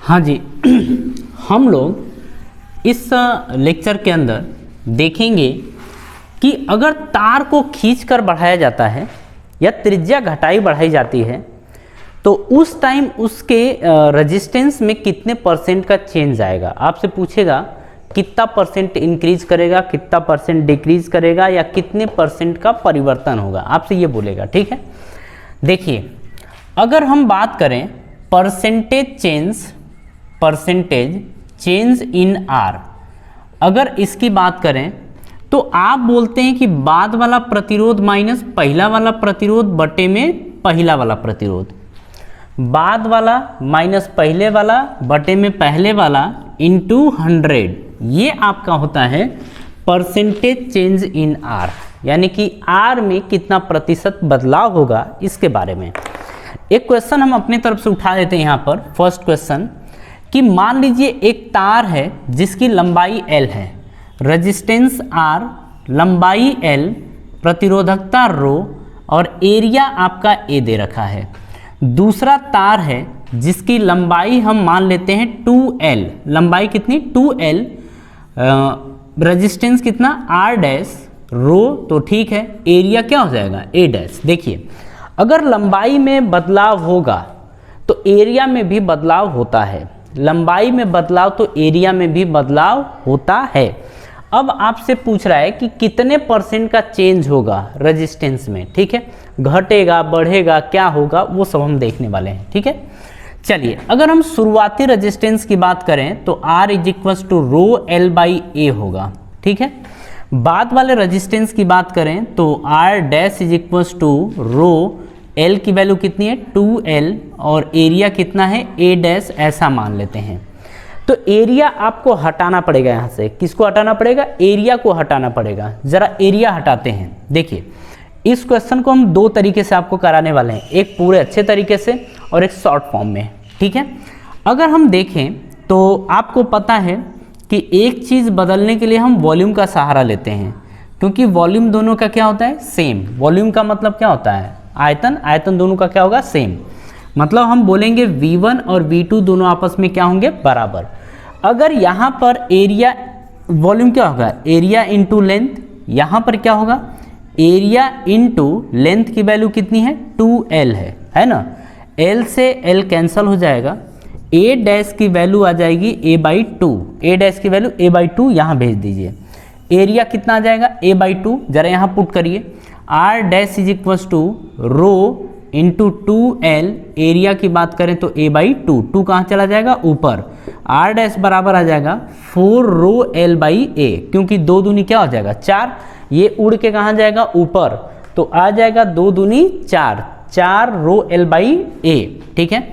हाँ जी, हम लोग इस लेक्चर के अंदर देखेंगे कि अगर तार को खींचकर बढ़ाया जाता है या त्रिज्या घटाई बढ़ाई जाती है तो उस टाइम उसके रेजिस्टेंस में कितने परसेंट का चेंज आएगा। आपसे पूछेगा कितना परसेंट इंक्रीज करेगा, कितना परसेंट डिक्रीज करेगा या कितने परसेंट का परिवर्तन होगा, आपसे ये बोलेगा। ठीक है, देखिए अगर हम बात करें परसेंटेज चेंज इन आर, अगर इसकी बात करें तो आप बोलते हैं कि बाद वाला प्रतिरोध माइनस पहला वाला प्रतिरोध बटे में पहला वाला प्रतिरोध, बाद वाला माइनस पहले वाला बटे में पहले वाला इंटू 100, ये आपका होता है परसेंटेज चेंज इन आर, यानी कि आर में कितना प्रतिशत बदलाव होगा इसके बारे में। एक क्वेश्चन हम अपनी तरफ से उठा देते हैं यहाँ पर। फर्स्ट क्वेश्चन कि मान लीजिए एक तार है जिसकी लंबाई L है, रेजिस्टेंस R, लंबाई L, प्रतिरोधकता रो और एरिया आपका A दे रखा है। दूसरा तार है जिसकी लंबाई हम मान लेते हैं 2L, लंबाई कितनी 2L, रेजिस्टेंस कितना R डैश, रो तो ठीक है, एरिया क्या हो जाएगा A डैश। देखिए अगर लंबाई में बदलाव होगा तो एरिया में भी बदलाव होता है, लंबाई में बदलाव तो एरिया में भी बदलाव होता है। अब आपसे पूछ रहा है कि कितने परसेंट का चेंज होगा रेजिस्टेंस में। ठीक है, घटेगा बढ़ेगा क्या होगा वो सब हम देखने वाले हैं। ठीक है, चलिए अगर हम शुरुआती रेजिस्टेंस की बात करें तो R is equal to rho L by a होगा। ठीक है, बाद वाले रेजिस्टेंस की बात करें तो R dash is equal to rho L की वैल्यू कितनी है 2L और एरिया कितना है A डैश, ऐसा मान लेते हैं। तो एरिया आपको हटाना पड़ेगा, यहाँ से किसको हटाना पड़ेगा, एरिया को हटाना पड़ेगा। ज़रा एरिया हटाते हैं। देखिए इस क्वेश्चन को हम दो तरीके से आपको कराने वाले हैं, एक पूरे अच्छे तरीके से और एक शॉर्ट फॉर्म में। ठीक है, अगर हम देखें तो आपको पता है कि एक चीज़ बदलने के लिए हम वॉल्यूम का सहारा लेते हैं, क्योंकि वॉल्यूम दोनों का क्या होता है सेम। वॉल्यूम का मतलब क्या होता है आयतन, आयतन दोनों का क्या होगा सेम, मतलब हम बोलेंगे V1 और V2 दोनों आपस में क्या होंगे बराबर। अगर यहाँ पर एरिया वॉल्यूम क्या होगा एरिया इंटू लेंथ, यहाँ पर क्या होगा एरिया इंटू लेंथ की वैल्यू कितनी है 2L है ना, L से L कैंसिल हो जाएगा, A डैश की वैल्यू आ जाएगी A बाई 2, A डैश की वैल्यू A बाई 2 यहाँ भेज दीजिए। एरिया कितना आ जाएगा A बाई 2, जरा यहाँ पुट करिए, R dash is equal to rho into 2L, area की बात करें तो A बाई 2, 2 कहाँ चला जाएगा ऊपर, R डैश बराबर आ जाएगा 4 रो L बाई A, क्योंकि 2 दूनी क्या हो जाएगा 4, ये उड़ के कहाँ जाएगा ऊपर, तो आ जाएगा 2 दूनी 4, 4 रो L बाई A। ठीक है,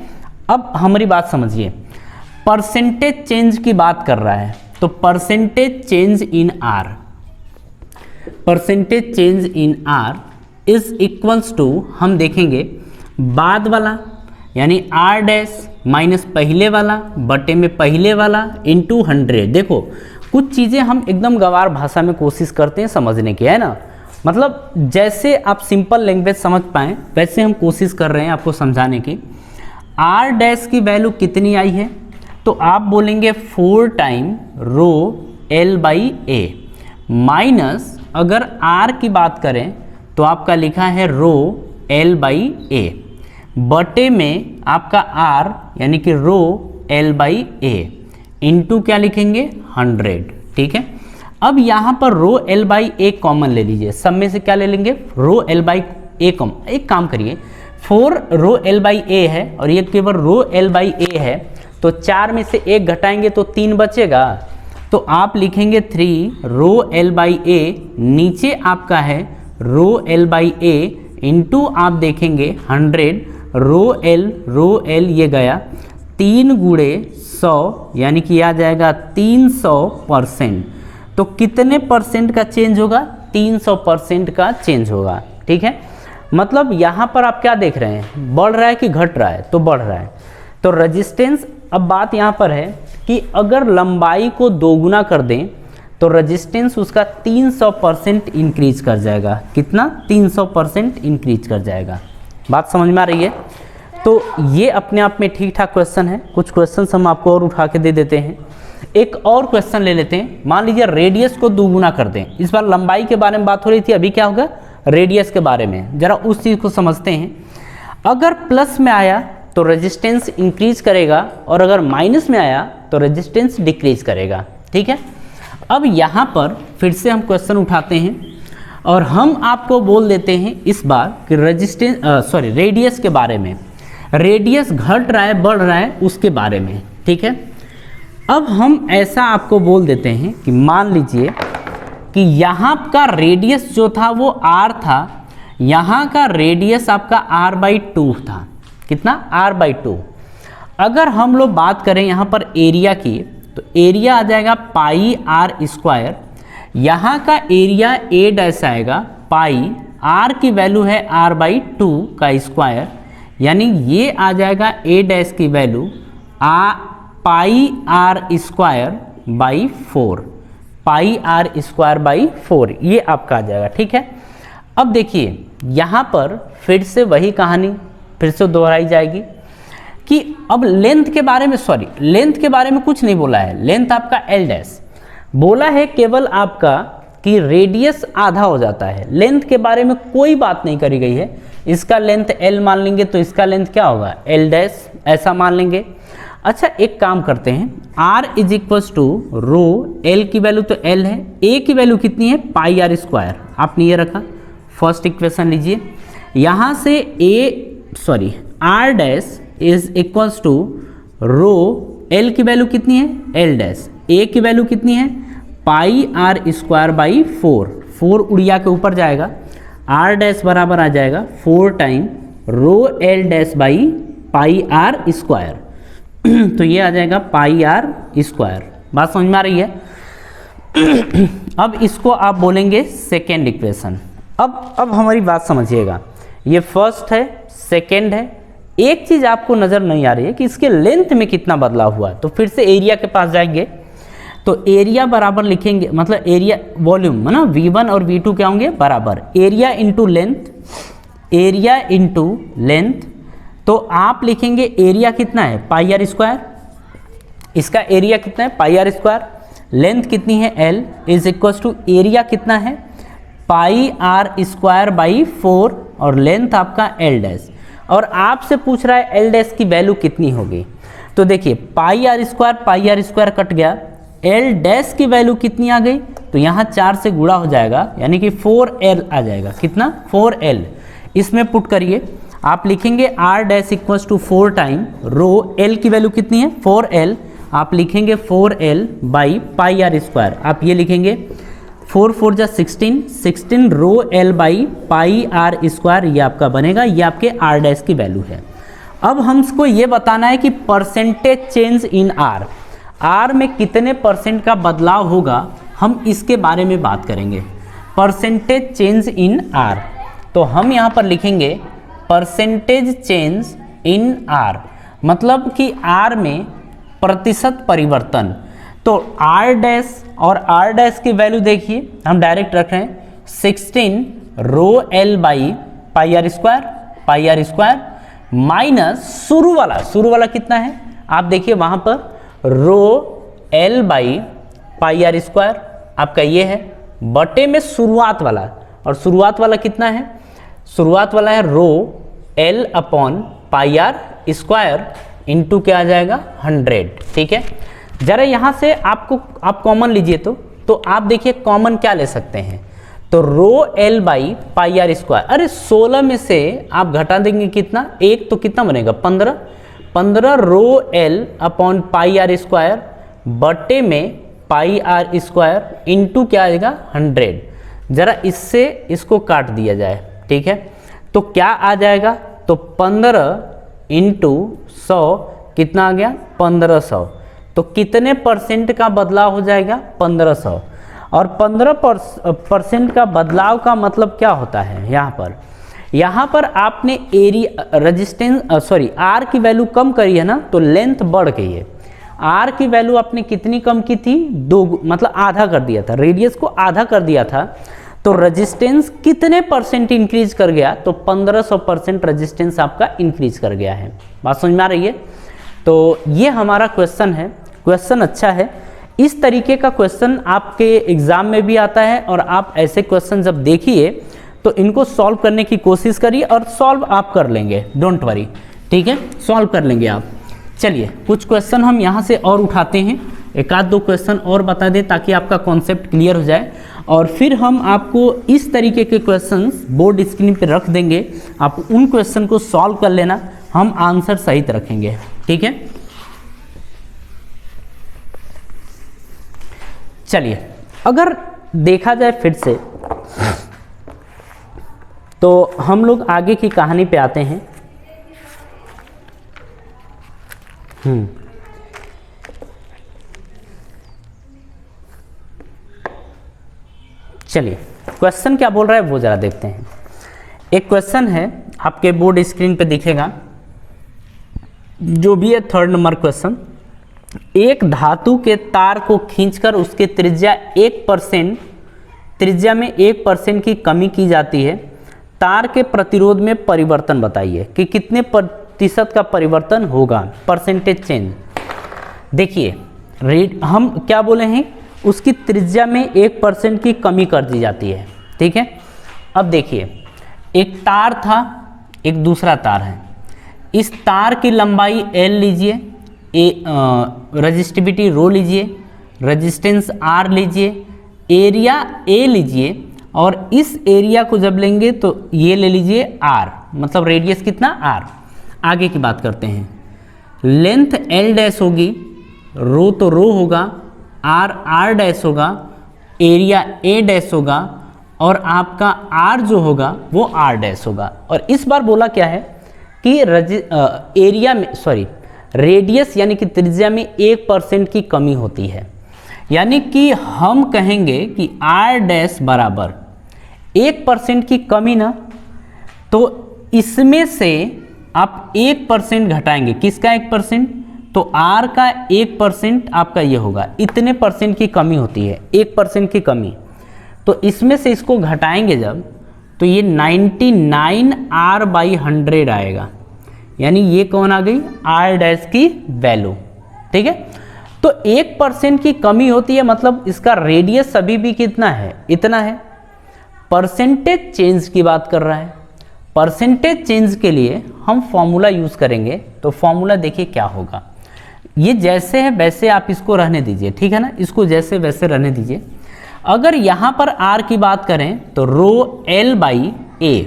अब हमारी बात समझिए, परसेंटेज चेंज की बात कर रहा है तो percentage change in R, percentage change in R is equals to, हम देखेंगे बाद वाला यानी R डैश माइनस पहले वाला बटे में पहले वाला इंटू 100। देखो कुछ चीज़ें हम एकदम गंवार भाषा में कोशिश करते हैं समझने की, है ना, मतलब जैसे आप सिंपल लैंग्वेज समझ पाएँ वैसे हम कोशिश कर रहे हैं आपको समझाने की। R डैश की वैल्यू कितनी आई है तो आप बोलेंगे 4 time rho L by A, minus अगर R की बात करें तो आपका लिखा है रो L बाई A, बटे में आपका R यानी कि रो L बाई A इंटू क्या लिखेंगे 100। ठीक है, अब यहाँ पर रो L बाई A कॉमन ले लीजिए, सब में से क्या ले लेंगे रो L बाई A कॉमन। एक काम करिए 4 रो L बाई A है और ये केवल रो L बाई A है, तो 4 में से 1 घटाएंगे तो 3 बचेगा, तो आप लिखेंगे 3 रो L बाई A, नीचे आपका है रो L बाई A इंटू आप देखेंगे 100 रो L ये गया 3 गुणे 100 यानी कि आ जाएगा 300%। तो कितने परसेंट का चेंज होगा 300% का चेंज होगा। ठीक है, मतलब यहाँ पर आप क्या देख रहे हैं बढ़ रहा है कि घट रहा है, तो बढ़ रहा है। तो रेजिस्टेंस, अब बात यहाँ पर है कि अगर लंबाई को दोगुना कर दें तो रेजिस्टेंस उसका 300% इंक्रीज कर जाएगा। कितना 300% इंक्रीज कर जाएगा। बात समझ में आ रही है। तो ये अपने आप में ठीक ठाक क्वेश्चन है। कुछ क्वेश्चन हम आपको और उठा के दे देते हैं। एक और क्वेश्चन ले लेते हैं। मान लीजिए रेडियस को दुगुना कर दें। इस बार लंबाई के बारे में बात हो रही थी, अभी क्या होगा रेडियस के बारे में। जरा उस चीज़ को समझते हैं। अगर प्लस में आया तो रेजिस्टेंस इंक्रीज करेगा और अगर माइनस में आया तो रेजिस्टेंस डिक्रीज करेगा। ठीक है, अब यहाँ पर फिर से हम क्वेश्चन उठाते हैं और हम आपको बोल देते हैं इस बार कि रेडियस के बारे में। रेडियस घट रहा है बढ़ रहा है उसके बारे में। ठीक है, अब हम ऐसा आपको बोल देते हैं कि मान लीजिए कि यहाँ का रेडियस जो था वो r था, यहाँ का रेडियस आपका r/2 था। कितना? r/2। अगर हम लोग बात करें यहाँ पर एरिया की तो एरिया आ जाएगा पाई r स्क्वायर। यहाँ का एरिया a डैश आएगा पाई, r की वैल्यू है r/2 का स्क्वायर, यानी ये आ जाएगा a डैश की value pi r square by 4, pi r square by 4, ये आपका आ जाएगा। ठीक है, अब देखिए यहाँ पर फिर से वही कहानी फिर से दोहराई जाएगी कि अब लेंथ के बारे में लेंथ के बारे में कुछ नहीं बोला है। लेंथ आपका l डैश बोला है, केवल आपका कि रेडियस आधा हो जाता है। लेंथ के बारे में कोई बात नहीं करी गई है। इसका लेंथ l मान लेंगे तो इसका लेंथ क्या होगा l डैश, ऐसा मान लेंगे। अच्छा एक काम करते हैं, r is equals to rho, l की वैल्यू तो l है, a की वैल्यू कितनी है पाई r स्क्वायर, आपने ये रखा। फर्स्ट इक्वेशन लीजिए, यहाँ से r dash is equals to rho, l की वैल्यू कितनी है l डैश, a की वैल्यू कितनी है पाई r स्क्वायर बाई 4, 4 उड़िया के ऊपर जाएगा, r डैश बराबर आ जाएगा 4 time rho l dash by pi r square. तो ये आ जाएगा पाई r स्क्वायर। बात समझ में आ रही है? अब इसको आप बोलेंगे सेकेंड इक्वेशन। अब हमारी बात समझिएगा, ये फर्स्ट है सेकेंड है। एक चीज़ आपको नज़र नहीं आ रही है कि इसके लेंथ में कितना बदलाव हुआ। तो फिर से एरिया के पास जाएंगे तो एरिया बराबर लिखेंगे, मतलब एरिया वॉल्यूम है ना, V1 और V2 क्या होंगे बराबर, area into length, area into length. तो आप लिखेंगे एरिया कितना है पाई r स्क्वायर, इसका एरिया कितना है पाई r स्क्वायर, लेंथ कितनी है l is equals to area कितना है पाई r स्क्वायर बाई 4 और लेंथ आपका l डैश। और आपसे पूछ रहा है l डैश की वैल्यू कितनी होगी। तो देखिए पाई r स्क्वायर कट गया, l डैश की वैल्यू कितनी आ गई, तो यहाँ 4 से गुणा हो जाएगा, यानी कि 4l आ जाएगा। कितना 4l, इसमें पुट करिए, आप लिखेंगे r dash equals to 4 time rho, l की वैल्यू कितनी है 4l, आप लिखेंगे 4l by pi r square. आप ये लिखेंगे 4 4 जा 16, 16 रो l by pi r square, ये आपका बनेगा, ये आपके r डैश की वैल्यू है। अब हमको ये बताना है कि परसेंटेज चेंज इन r में कितने परसेंट का बदलाव होगा, हम इसके बारे में बात करेंगे। परसेंटेज चेंज इन r, तो हम यहाँ पर लिखेंगे परसेंटेज चेंज इन r, मतलब कि r में प्रतिशत परिवर्तन। तो r डैश और r डैश की वैल्यू देखिए, हम डायरेक्ट रख रहे हैं 16 रो l by pi r square minus शुरू वाला कितना है, आप देखिए वहाँ पर रो l by pi r square आपका ये है, बटे में शुरुआत वाला, और शुरुआत वाला कितना है, शुरुआत वाला है रो l upon pi r square into क्या आ जाएगा 100। ठीक है, जरा यहाँ से आप कॉमन लीजिए तो आप देखिए कॉमन क्या ले सकते हैं, तो रो l by pi r square, अरे 16 में से आप घटा देंगे कितना, एक तो कितना बनेगा 15 रो l upon pi r square बटे में पाई r स्क्वायर इंटू क्या आएगा 100। जरा इससे इसको काट दिया जाए, ठीक है, तो क्या आ जाएगा, तो 15 इंटू 100 कितना आ गया 1500। तो कितने परसेंट का बदलाव हो जाएगा 1500। और 15% का बदलाव का मतलब क्या होता है, यहाँ पर आपने एरिया रेजिस्टेंस आर की वैल्यू कम करी है ना, तो लेंथ बढ़ गई है। आर की वैल्यू आपने कितनी कम की थी, 2, मतलब आधा कर दिया था, रेडियस को आधा कर दिया था, तो रेजिस्टेंस कितने परसेंट इंक्रीज कर गया, तो 1500% रेजिस्टेंस आपका इंक्रीज कर गया है। बात समझ में आ रही है? तो ये हमारा क्वेश्चन है, क्वेश्चन अच्छा है। इस तरीके का क्वेश्चन आपके एग्जाम में भी आता है और आप ऐसे क्वेश्चन जब देखिए तो इनको सॉल्व करने की कोशिश करिए और सॉल्व आप कर लेंगे, डोंट वरी, ठीक है, सॉल्व कर लेंगे आप। चलिए कुछ क्वेश्चन हम यहाँ से और उठाते हैं, एक आध दो क्वेश्चन और बता दें ताकि आपका कॉन्सेप्ट क्लियर हो जाए, और फिर हम आपको इस तरीके के क्वेश्चंस बोर्ड स्क्रीन पे रख देंगे, आप उन क्वेश्चन को सॉल्व कर लेना, हम आंसर सहित रखेंगे, ठीक है। चलिए अगर देखा जाए फिर से तो हम लोग आगे की कहानी पे आते हैं। चलिए क्वेश्चन क्या बोल रहा है वो जरा देखते हैं। एक क्वेश्चन है आपके बोर्ड स्क्रीन पे दिखेगा, जो भी है 3rd नंबर क्वेश्चन। एक धातु के तार को खींचकर उसके त्रिज्या 1%, त्रिज्या में 1% की कमी की जाती है। तार के प्रतिरोध में परिवर्तन बताइए कि कितने प्रतिशत का परिवर्तन होगा, परसेंटेज चेंज। देखिए हम क्या बोले हैं, उसकी त्रिज्या में 1% की कमी कर दी जाती है, ठीक है। अब देखिए एक तार था, एक दूसरा तार है, इस तार की लंबाई L लीजिए, रजिस्टिविटी रो लीजिए, रेजिस्टेंस R लीजिए, एरिया A लीजिए, और इस एरिया को जब लेंगे तो ये ले लीजिए R, मतलब रेडियस कितना R। आगे की बात करते हैं, लेंथ L डैश होगी, रो तो रो होगा, R R डैश होगा, एरिया A डैश होगा, और आपका R जो होगा वो R डैश होगा। और इस बार बोला क्या है कि एरिया में रेडियस यानी कि त्रिज्या में 1% की कमी होती है, यानी कि हम कहेंगे कि R डैश बराबर 1% की कमी ना, तो इसमें से आप 1% घटाएंगे, किसका 1%, तो R का 1% आपका ये होगा, इतने परसेंट की कमी होती है, 1% की कमी, तो इसमें से इसको घटाएंगे जब, तो ये 99R/100 आएगा, यानी ये कौन आ गई, R डैश की वैल्यू, ठीक है। तो 1% की कमी होती है, मतलब इसका रेडियस अभी भी कितना है, इतना है। परसेंटेज चेंज की बात कर रहा है, परसेंटेज चेंज के लिए हम फॉर्मूला यूज करेंगे, तो फॉर्मूला देखिए क्या होगा, ये जैसे है वैसे आप इसको रहने दीजिए, ठीक है ना, इसको जैसे वैसे रहने दीजिए। अगर यहाँ पर R की बात करें तो रो L/A,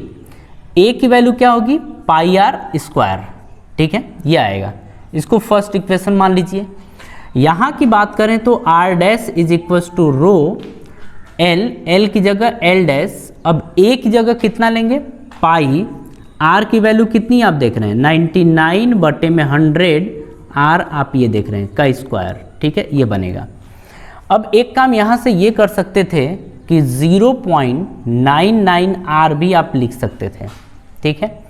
A की वैल्यू क्या होगी, πr², ठीक है, ये आएगा, इसको फर्स्ट इक्वेशन मान लीजिए। यहाँ की बात करें तो R dash is equal to rho L की जगह L डैश, अब A की जगह कितना लेंगे, पाई, R की वैल्यू कितनी आप देख रहे हैं 99/100, R आप ये देख रहे हैं का स्क्वायर, ठीक है, ये बनेगा। अब एक काम यहाँ से ये कर सकते थे कि 0.99R भी आप लिख सकते थे, ठीक है,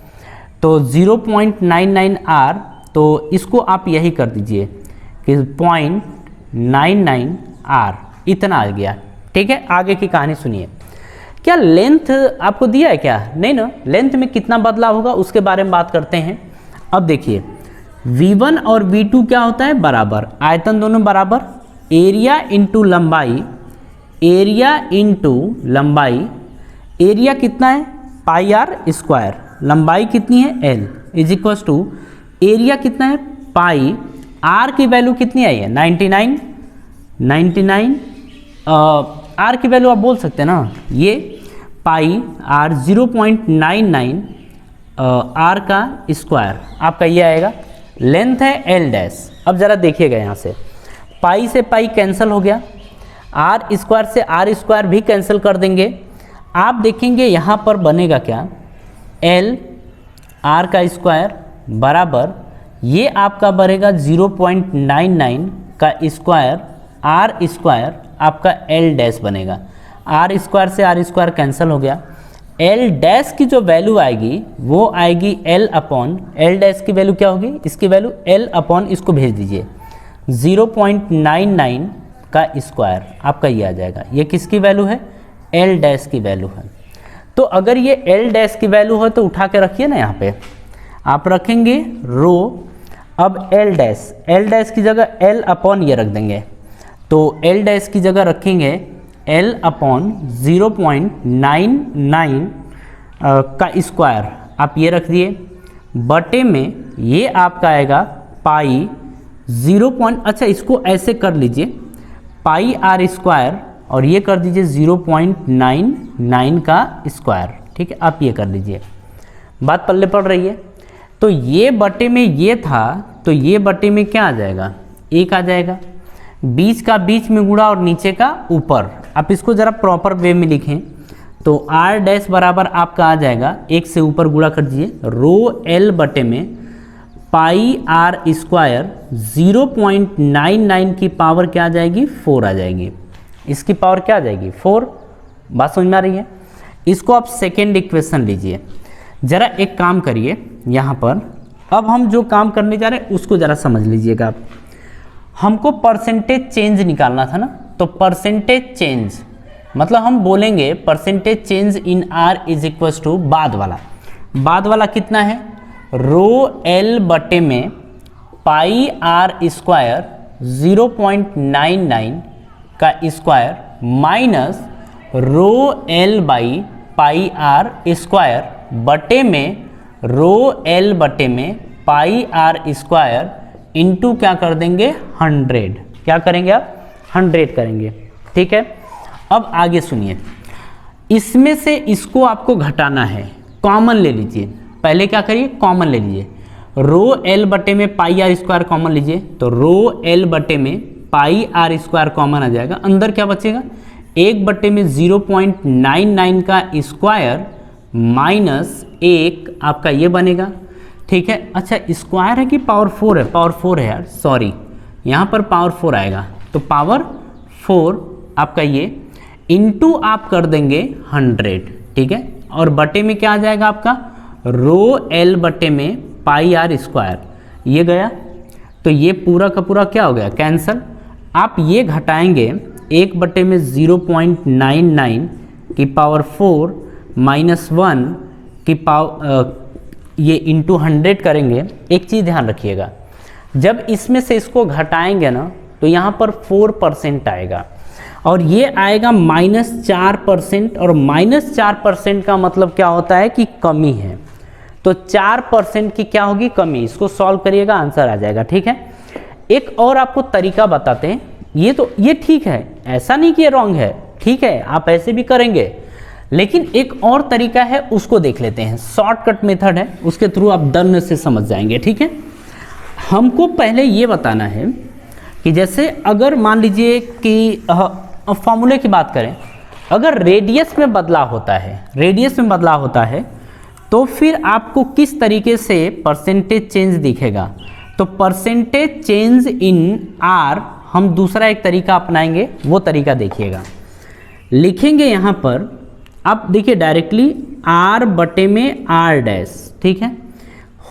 तो 0.99R, तो इसको आप यही कर दीजिए कि 0.99R, इतना आ गया, ठीक है। आगे की कहानी सुनिए। क्या लेंथ आपको दिया है क्या, नहीं ना, लेंथ में कितना बदलाव होगा उसके बारे में बात करते हैं। अब देखिए V1 और V2 क्या होता है, बराबर, आयतन दोनों बराबर, एरिया इंटू लंबाई, एरिया इंटू लंबाई, एरिया कितना है πr², लंबाई कितनी है L, is equal to area कितना है पाई, R की वैल्यू कितनी आई है 99, R की वैल्यू आप बोल सकते हैं ना, ये पाई R 0.99 R का स्क्वायर आपका ये आएगा। लेंथ है L डैश। अब ज़रा देखिएगा यहाँ से, पाई से पाई कैंसिल हो गया, R स्क्वायर से R स्क्वायर भी कैंसिल कर देंगे। आप देखेंगे यहाँ पर बनेगा क्या, L R का स्क्वायर बराबर, ये आपका बनेगा 0.99 का स्क्वायर, R स्क्वायर आपका L डैश बनेगा। R स्क्वायर से R स्क्वायर कैंसिल हो गया, L डैश की जो वैल्यू आएगी वो आएगी L अपॉन, L डैश की वैल्यू क्या होगी, इसकी वैल्यू L अपॉन, इसको भेज दीजिए 0.99 का स्क्वायर आपका ये आ जाएगा। ये किसकी वैल्यू है, एल डैश की वैल्यू है। तो अगर ये एल डैश की वैल्यू है तो उठा के रखिए ना, यहाँ पे आप रखेंगे रो। अब एल डैश की जगह एल अपॉन ये रख देंगे, तो एल डैश की जगह रखेंगे एल अपॉन 0.99 का स्क्वायर, आप ये रख दिए, बटे में ये आपका आएगा पाई 0. अच्छा इसको ऐसे कर लीजिए, पाई आर स्क्वायर और ये कर दीजिए 0.99 का स्क्वायर। ठीक है, आप ये कर लीजिए, बात पल्ले पड़ रही है। तो ये बटे में ये था, तो ये बटे में क्या आ जाएगा, एक आ जाएगा, बीच का बीच में गुणा और नीचे का ऊपर। आप इसको ज़रा प्रॉपर वे में लिखें तो आर डैश बराबर आपका आ जाएगा, एक से ऊपर गुणा कर दीजिए, रो एल बटे में पाई आर स्क्वायर 0.99 की पावर क्या आ जाएगी, 4 आ जाएगी। इसकी पावर क्या आ जाएगी, 4। बात समझ में आ रही है। इसको आप सेकेंड इक्वेशन लीजिए। ज़रा एक काम करिए यहाँ पर, अब हम जो काम करने जा रहे हैं उसको ज़रा समझ लीजिएगा आप। हमको परसेंटेज चेंज निकालना था ना, तो परसेंटेज चेंज मतलब हम बोलेंगे percentage change in R is equal to बाद वाला कितना है, रो एल बटे में पाई आर स्क्वायर 0.99 का square minus rho L by pi R square बटे में रो एल बटे में पाई आर स्क्वायर इंटू क्या कर देंगे 100। क्या करेंगे आप, 100 करेंगे। ठीक है, अब आगे सुनिए, इसमें से इसको आपको घटाना है, कॉमन ले लीजिए। पहले क्या करिए, कॉमन ले लीजिए, रो एल बटे में पाई आर स्क्वायर कॉमन लीजिए, तो रो एल बटे में पाई आर स्क्वायर कॉमन आ जाएगा। अंदर क्या बचेगा, 1 बटे में 0.99 का स्क्वायर माइनस 1 आपका ये बनेगा। ठीक है, अच्छा स्क्वायर है कि पावर 4 है, पावर 4 है यार, सॉरी, यहाँ पर पावर 4 आएगा, तो पावर 4 आपका ये इंटू आप कर देंगे 100। ठीक है, और बटे में क्या आ जाएगा आपका, रो एल बटे में पाई आर स्क्वायर, ये गया, तो ये पूरा का पूरा क्या हो गया, कैंसल। आप ये घटाएंगे, 1 बटे में 0.99 की पावर 4 माइनस 1 की पावर, ये इंटू 100 करेंगे। एक चीज़ ध्यान रखिएगा, जब इसमें से इसको घटाएंगे ना तो यहाँ पर 4% आएगा और ये आएगा -4%, और -4% का मतलब क्या होता है कि कमी है, तो 4% की क्या होगी, कमी। इसको सॉल्व करिएगा, आंसर आ जाएगा। ठीक है, एक और आपको तरीका बताते हैं, ये ठीक है, ऐसा नहीं कि ये रॉन्ग है, ठीक है, आप ऐसे भी करेंगे, लेकिन एक और तरीका है, उसको देख लेते हैं। शॉर्टकट मेथड है, उसके थ्रू आप डन से समझ जाएंगे। ठीक है, हमको पहले ये बताना है कि जैसे अगर मान लीजिए कि फॉर्मूले की बात करें, अगर रेडियस में बदलाव होता है, तो फिर आपको किस तरीके से परसेंटेज चेंज दिखेगा। तो परसेंटेज चेंज इन आर हम दूसरा एक तरीका अपनाएंगे, वो तरीका देखिएगा। लिखेंगे यहाँ पर, आप देखिए डायरेक्टली आर बटे में आर डैश, ठीक है,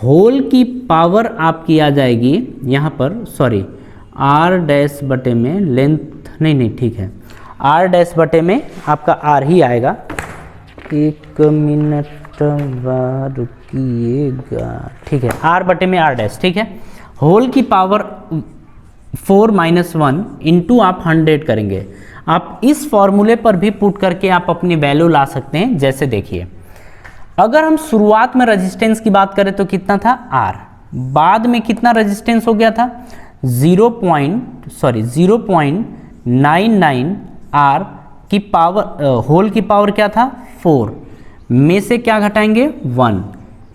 होल की पावर आपकी आ जाएगी यहाँ पर, सॉरी, आर डैश बटे में लेंथ, नहीं ठीक है, आर डैश बटे में आपका आर ही आएगा। 1 मिनट रुकिएगा। ठीक है, आर बटे में आर डैश, ठीक है, होल की पावर 4 माइनस 1 इंटू आप 100 करेंगे। आप इस फॉर्मूले पर भी पुट करके आप अपनी वैल्यू ला सकते हैं। जैसे देखिए, अगर हम शुरुआत में रेजिस्टेंस की बात करें तो कितना था, आर, बाद में कितना रेजिस्टेंस हो गया था, 0.99 आर की पावर, होल की पावर क्या था, 4 में से क्या घटाएंगे, 1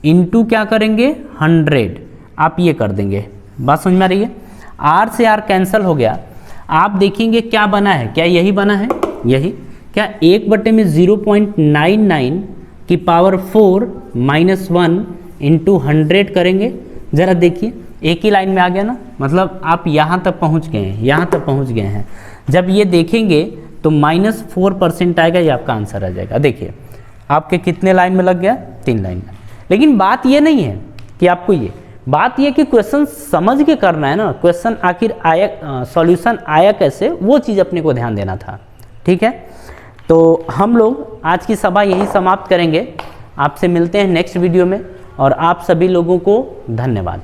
इंटू क्या करेंगे, 100, आप ये कर देंगे। बात समझ में आ रही है, आर से आर कैंसिल हो गया। आप देखेंगे क्या बना है, क्या यही बना है, यही क्या, 1 बटे में 0.99 की पावर 4 माइनस 1 इंटू 100 करेंगे। ज़रा देखिए, एक ही लाइन में आ गया ना, मतलब आप यहाँ तक पहुँच गए हैं, जब ये देखेंगे तो -4% आएगा, ये आपका आंसर आ जाएगा। देखिए आपके कितने लाइन में लग गया, 3 लाइन में। लेकिन बात ये नहीं है कि आपको बात ये कि क्वेश्चन समझ के करना है ना, क्वेश्चन आखिर आया, सॉल्यूशन आया कैसे, वो चीज़ अपने को ध्यान देना था। ठीक है, तो हम लोग आज की सभा यहीं समाप्त करेंगे। आपसे मिलते हैं नेक्स्ट वीडियो में, और आप सभी लोगों को धन्यवाद।